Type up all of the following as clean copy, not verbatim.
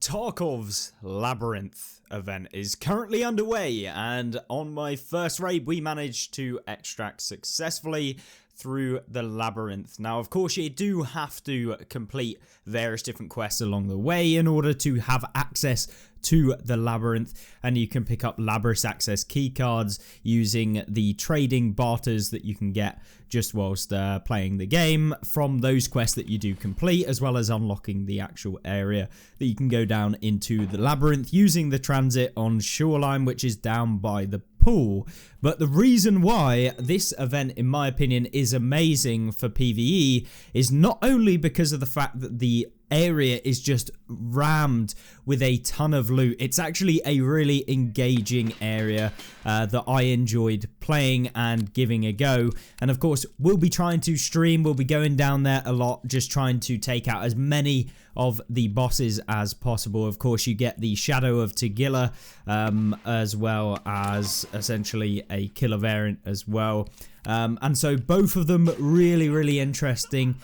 Tarkov's Labyrinth event is currently underway, and on my first raid we managed to extract successfully through the labyrinth. Now, of course, you do have to complete various different quests along the way in order to have access to the labyrinth, and you can pick up labyrinth access keycards using the trading barters that you can get just whilst playing the game from those quests that you do complete, as well as unlocking the actual area that you can go down into the labyrinth using the transit on Shoreline, which is down by the pool. But the reason why this event, in my opinion, is amazing for PvE is not only because of the fact that the area is just rammed with a ton of loot. It's actually a really engaging area that I enjoyed playing and giving a go. And of course, we'll be trying to stream, we'll be going down there a lot, just trying to take out as many of the bosses as possible. Of course, you get the Shadow of Tagilla, as well as essentially a killer variant as well. And so both of them really interesting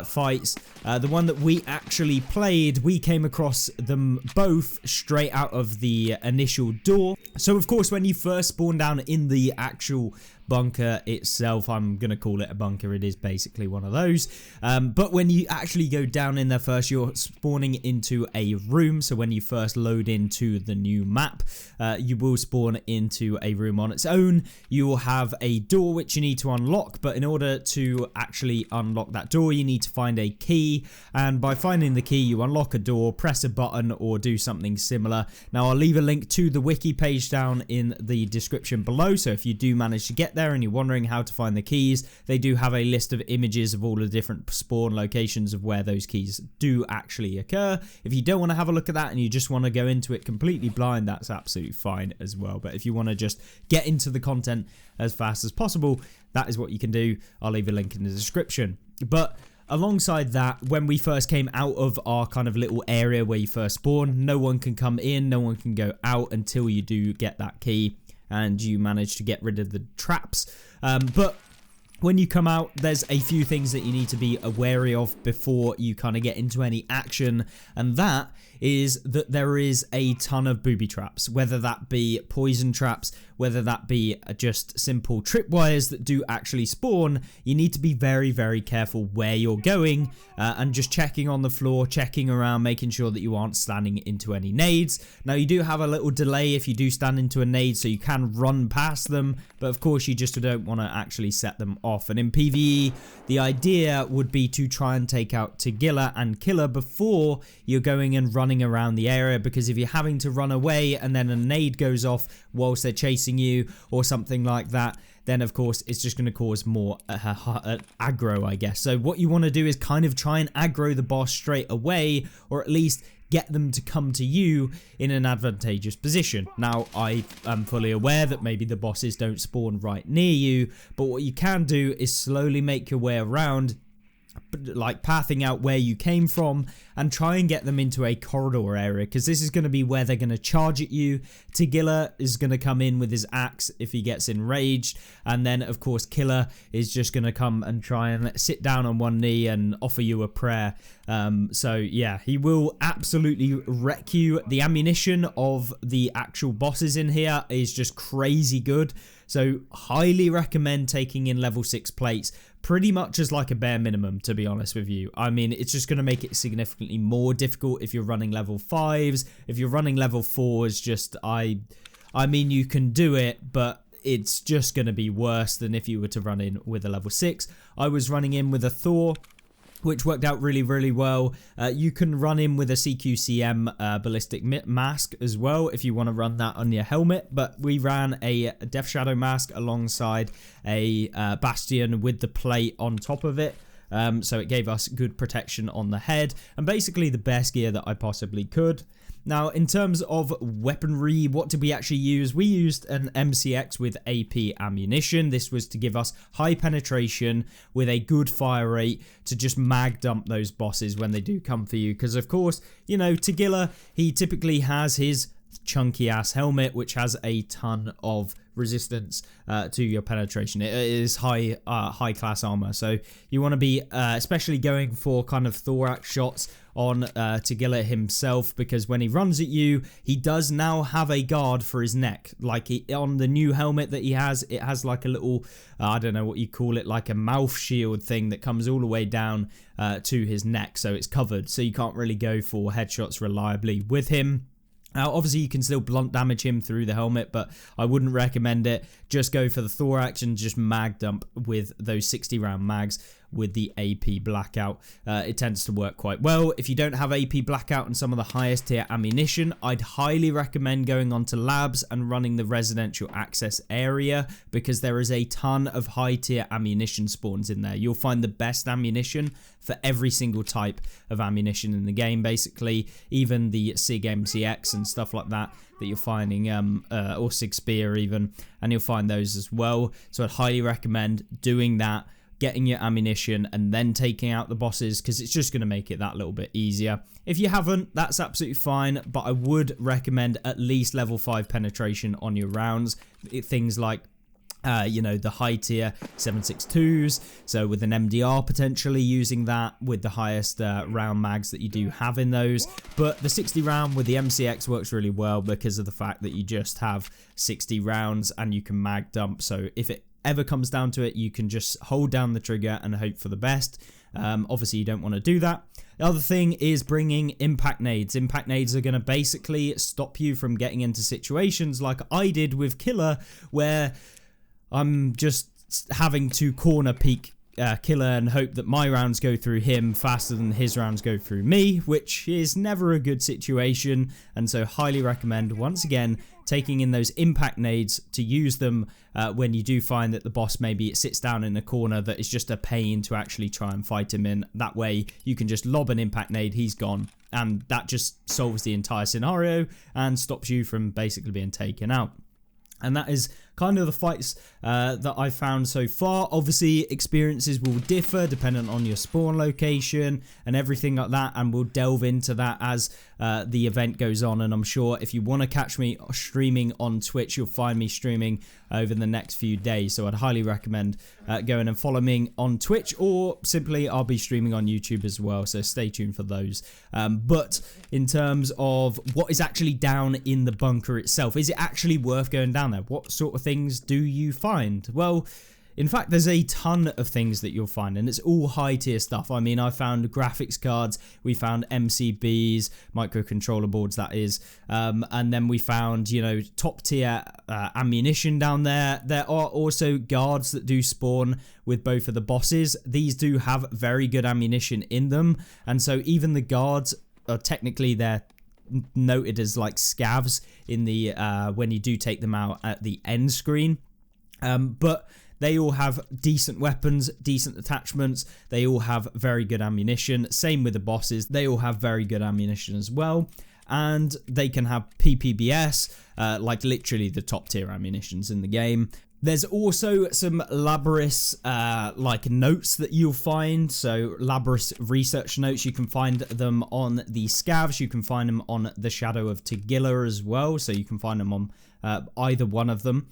fights. The one that we actually played, we came across them both straight out of the initial door. So of course, when you first spawn down in the actual bunker itself, I'm gonna call it a bunker, it is basically one of those, but when you actually go down in there first, you're spawning into a room. So when you first load into the new map, you will spawn into a room on its own. You will have a door which you need to unlock, but in order to actually unlock that door, you need to find a key, and by finding the key, you unlock a door, press a button, or do something similar. Now, I'll leave a link to the wiki page down in the description below, so if you do manage to get there and you're wondering how to find the keys, they do have a list of images of all the different spawn locations of where those keys do actually occur. If you don't want to have a look at that and you just want to go into it completely blind, that's absolutely fine as well. But if you want to just get into the content as fast as possible, that is what you can do. I'll leave a link in the description. But alongside that, when we first came out of our kind of little area where you first spawn, no one can come in, no one can go out until you do get that key and you manage to get rid of the traps. But when you come out, there's a few things that you need to be wary of before you kind of get into any action, and that is that there is a ton of booby traps, whether that be poison traps, whether that be just simple tripwires that do actually spawn. You need to be very careful where you're going, and just checking on the floor, checking around, making sure that you aren't standing into any nades. Now, you do have a little delay if you do stand into a nade, so you can run past them, but of course you just don't want to actually set them off. And in PvE, the idea would be to try and take out Tagilla and Killer before you're going and running around the area, because if you're having to run away and then a nade goes off whilst they're chasing you or something like that, then of course it's just going to cause more aggro, I guess. So what you want to do is kind of try and aggro the boss straight away, or at least get them to come to you in an advantageous position. Now, I am fully aware that maybe the bosses don't spawn right near you, but what you can do is slowly make your way around, like pathing out where you came from, and try and get them into a corridor area, because this is going to be where they're going to charge at you. Tagilla is going to come in with his axe if he gets enraged, and then of course Killer is just going to come and try and sit down on one knee and offer you a prayer. So yeah, he will absolutely wreck you. The ammunition of the actual bosses in here is just crazy good, so highly recommend taking in level 6 plates, pretty much as like a bare minimum, to be honest with you. I mean, it's just going to make it significantly more difficult if you're running level 5s. If you're running level 4s, just I mean, you can do it, but it's just going to be worse than if you were to run in with a level 6. I was running in with a Thor, which worked out really well. You can run in with a CQCM ballistic mask as well if you want to run that on your helmet, but we ran a Death Shadow mask alongside a Bastion with the plate on top of it. So it gave us good protection on the head, and basically the best gear that I possibly could. Now, in terms of weaponry, what did we actually use? We used an MCX with AP ammunition. This was to give us high penetration with a good fire rate to just mag dump those bosses when they do come for you. Because, of course, you know, Tagilla, he typically has his chunky ass helmet which has a ton of resistance to your penetration. It is high class armor, so you want to be especially going for kind of thorax shots on Tagilla himself, because when he runs at you, he does now have a guard for his neck. Like on the new helmet that he has, it has like a little I don't know what you call it, like a mouth shield thing that comes all the way down to his neck, so it's covered, so you can't really go for headshots reliably with him. Now, obviously, you can still blunt damage him through the helmet, but I wouldn't recommend it. Just go for the thorax and just mag dump with those 60 round mags with the AP blackout. It tends to work quite well. If you don't have AP blackout and some of the highest tier ammunition, I'd highly recommend going onto labs and running the residential access area, because there is a ton of high tier ammunition spawns in there. You'll find the best ammunition for every single type of ammunition in the game, basically, even the SIG MCX and stuff like that you're finding, or SIG Spear even, and you'll find those as well. So I'd highly recommend doing that, getting your ammunition and then taking out the bosses, because it's just going to make it that little bit easier. If you haven't, that's absolutely fine, but I would recommend at least level 5 penetration on your rounds. Things like you know, the high tier 7.62s, so with an MDR potentially using that with the highest round mags that you do have in those. But the 60 round with the MCX works really well because of the fact that you just have 60 rounds and you can mag dump, so if it ever comes down to it, you can just hold down the trigger and hope for the best. Obviously you don't want to do that. The other thing is bringing impact nades. Impact nades are going to basically stop you from getting into situations like I did with Killer, where I'm just having to corner peek Killer and hope that my rounds go through him faster than his rounds go through me, which is never a good situation. And so highly recommend, once again, taking in those impact nades to use them when you do find that the boss maybe sits down in a corner that is just a pain to actually try and fight him in. That way you can just lob an impact nade, he's gone, and that just solves the entire scenario and stops you from basically being taken out. And that is kind of the fights that I've found so far. Obviously, experiences will differ depending on your spawn location and everything like that, and we'll delve into that as the event goes on. And I'm sure if you want to catch me streaming on Twitch, you'll find me streaming over the next few days. So I'd highly recommend going and following me on Twitch, or simply I'll be streaming on YouTube as well, so stay tuned for those. But in terms of what is actually down in the bunker itself, is it actually worth going down there? What sort of things do you find? Well, in fact, there's a ton of things that you'll find, and it's all high tier stuff. I mean, I found graphics cards, we found MCBs, microcontroller boards, that is, and then we found, you know, top tier ammunition down there. There are also guards that do spawn with both of the bosses. These do have very good ammunition in them, and so even the guards are technically, they're noted as like scavs in the when you do take them out at the end screen, but they all have decent weapons, decent attachments. They all have very good ammunition. Same with the bosses. They all have very good ammunition as well. And they can have PPBS, like literally the top tier ammunitions in the game. There's also some Labyrinth like notes that you'll find. So Labyrinth research notes, you can find them on the scavs. You can find them on the Shadow of Tagilla as well. So you can find them on either one of them.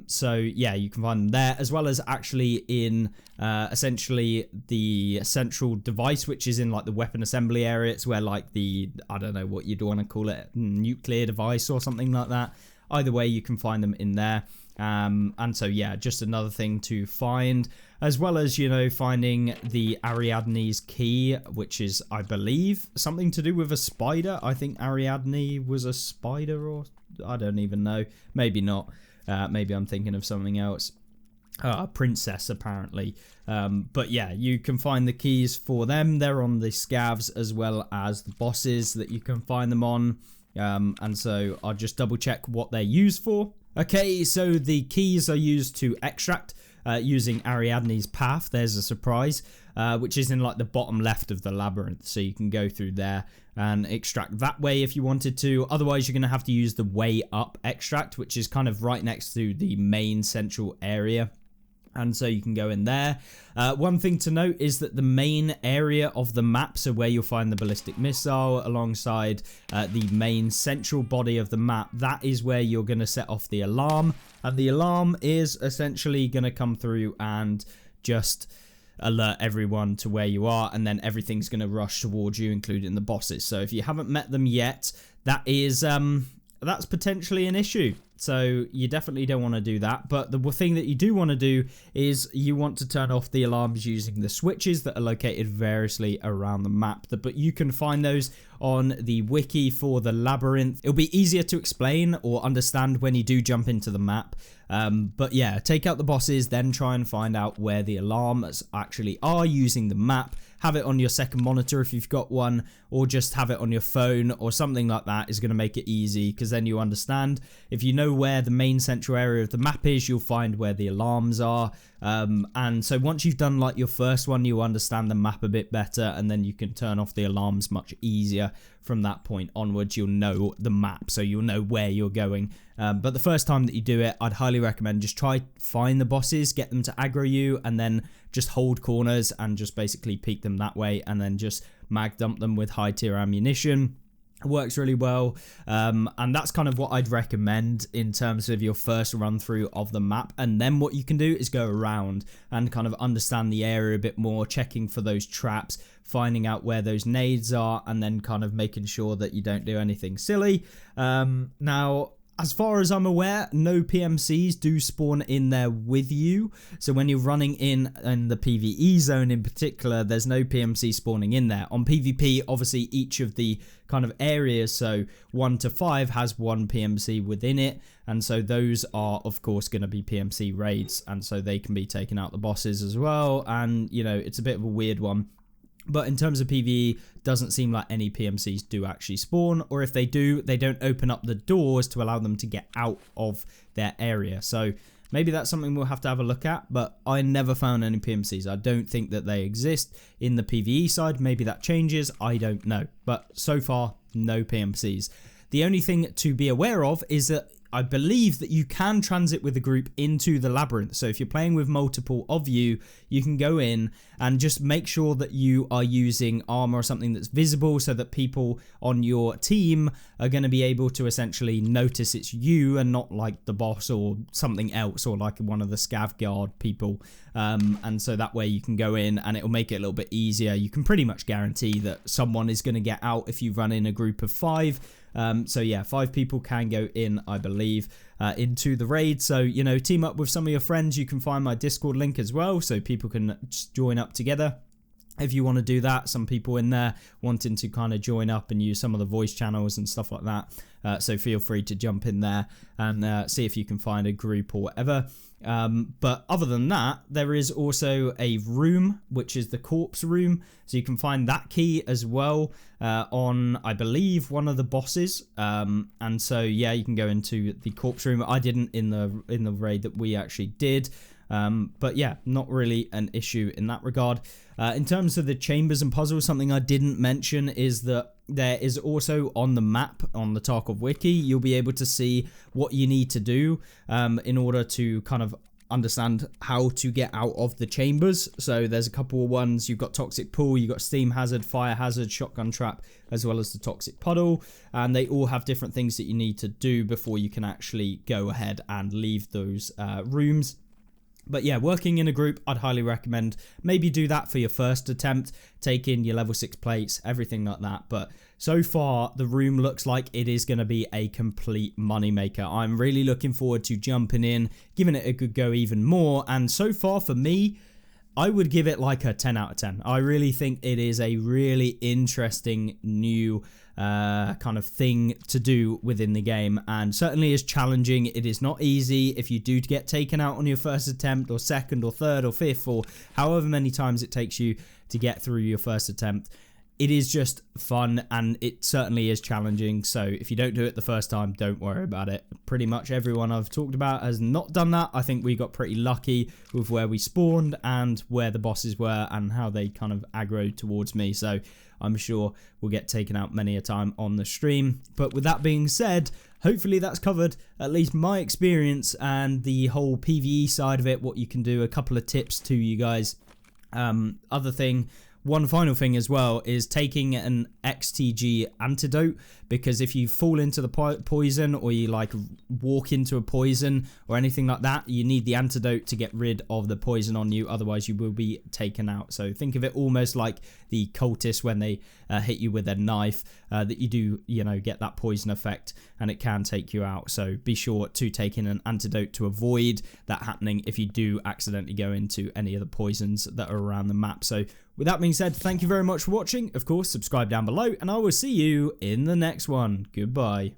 So yeah, you can find them there, as well as actually in essentially the central device, which is in like the weapon assembly area. It's where like the, I don't know what you'd want to call it, nuclear device or something like that. Either way, you can find them in there. And so yeah, just another thing to find, as well as, you know, finding the Ariadne's key, which is, I believe, something to do with a spider. I think Ariadne was a spider, or I don't even know, maybe not. Maybe I'm thinking of something else. A princess, apparently. But yeah, you can find the keys for them. They're on the scavs as well as the bosses that you can find them on. And so I'll just double check what they're used for. Okay, so the keys are used to extract using Ariadne's path. There's a surprise, which is in like the bottom left of the labyrinth. So you can go through there and extract that way if you wanted to. Otherwise, you're going to have to use the way up extract, which is kind of right next to the main central area. And so you can go in there. One thing to note is that the main area of the map, so where you'll find the ballistic missile alongside the main central body of the map, that is where you're going to set off the alarm. And the alarm is essentially going to come through and just alert everyone to where you are, and then everything's going to rush towards you, including the bosses. So if you haven't met them yet, that is that's potentially an issue. So you definitely don't want to do that. But the thing that you do want to do is you want to turn off the alarms using the switches that are located variously around the map. But you can find those on the wiki for the Labyrinth. It'll be easier to explain or understand when you do jump into the map. But yeah, take out the bosses, then try and find out where the alarms actually are using the map. Have it on your second monitor if you've got one, or just have it on your phone or something like that is going to make it easy, because then you understand. If you know where the main central area of the map is, you'll find where the alarms are. And so once you've done like your first one, you understand the map a bit better, and then you can turn off the alarms much easier. From that point onwards, you'll know the map, so you'll know where you're going. But the first time that you do it, I'd highly recommend just try find the bosses, get them to aggro you, and then just hold corners and just basically peek them that way, and then just mag dump them with high tier ammunition. It works really well, and that's kind of what I'd recommend in terms of your first run through of the map. And then what you can do is go around and kind of understand the area a bit more, checking for those traps, finding out where those nades are, and then kind of making sure that you don't do anything silly. Now, as far as I'm aware, no PMCs do spawn in there with you. So when you're running in the PvE zone in particular, there's no PMC spawning in there. On PvP, obviously each of the kind of areas, so 1 to 5 has one PMC within it. And so those are, of course, going to be PMC raids. And so they can be taking out the bosses as well. And, you know, it's a bit of a weird one. But in terms of PvE, doesn't seem like any PMCs do actually spawn, or if they do, they don't open up the doors to allow them to get out of their area. So maybe that's something we'll have to have a look at, but I never found any PMCs. I don't think that they exist in the PvE side. Maybe that changes, I don't know. But so far, no PMCs. The only thing to be aware of is that I believe that you can transit with a group into the Labyrinth. So if you're playing with multiple of you, you can go in and just make sure that you are using armor or something that's visible, so that people on your team are going to be able to essentially notice it's you and not like the boss or something else, or like one of the scav guard people. And so that way you can go in and it'll make it a little bit easier. You can pretty much guarantee that someone is going to get out if you run in a group of 5. So yeah, 5 people can go in, I believe, into the raid. So, you know, team up with some of your friends. You can find my Discord link as well, so people can just join up together if you want to do that. Some people in there wanting to kind of join up and use some of the voice channels and stuff like that. So feel free to jump in there and see if you can find a group or whatever. But other than that, there is also a room, which is the corpse room. So you can find that key as well on, I believe, one of the bosses. And so, yeah, you can go into the corpse room. I didn't in the raid that we actually did. But yeah, not really an issue in that regard. In terms of the chambers and puzzles, something I didn't mention is that there is also on the map, on the Tarkov Wiki, you'll be able to see what you need to do in order to kind of understand how to get out of the chambers. So there's a couple of ones. You've got toxic pool, you've got steam hazard, fire hazard, shotgun trap, as well as the toxic puddle, and they all have different things that you need to do before you can actually go ahead and leave those rooms. But yeah, working in a group, I'd highly recommend. Maybe do that for your first attempt, take in your level 6 plates, everything like that. But so far, the room looks like it is going to be a complete moneymaker. I'm really looking forward to jumping in, giving it a good go even more. And so far for me, I would give it like a 10 out of 10. I really think it is a really interesting new kind of thing to do within the game, and certainly is challenging. It is not easy. If you do get taken out on your first attempt or second or third or fifth or however many times it takes you to get through your first attempt, it is just fun, and it certainly is challenging. So if you don't do it the first time, don't worry about it. Pretty much everyone I've talked about has not done that. I think we got pretty lucky with where we spawned and where the bosses were and how they kind of aggroed towards me. So I'm sure will get taken out many a time on the stream. But with that being said, hopefully that's covered at least my experience and the whole PvE side of it, what you can do, a couple of tips to you guys. One final thing as well is taking an XTG antidote, because if you fall into the poison or you like walk into a poison or anything like that, you need the antidote to get rid of the poison on you, otherwise you will be taken out. So think of it almost like the cultists when they hit you with a knife, that you do, you know, get that poison effect and it can take you out. So be sure to take in an antidote to avoid that happening if you do accidentally go into any of the poisons that are around the map. So with that being said, thank you very much for watching. Of course, subscribe down below and I will see you in the next one. Goodbye.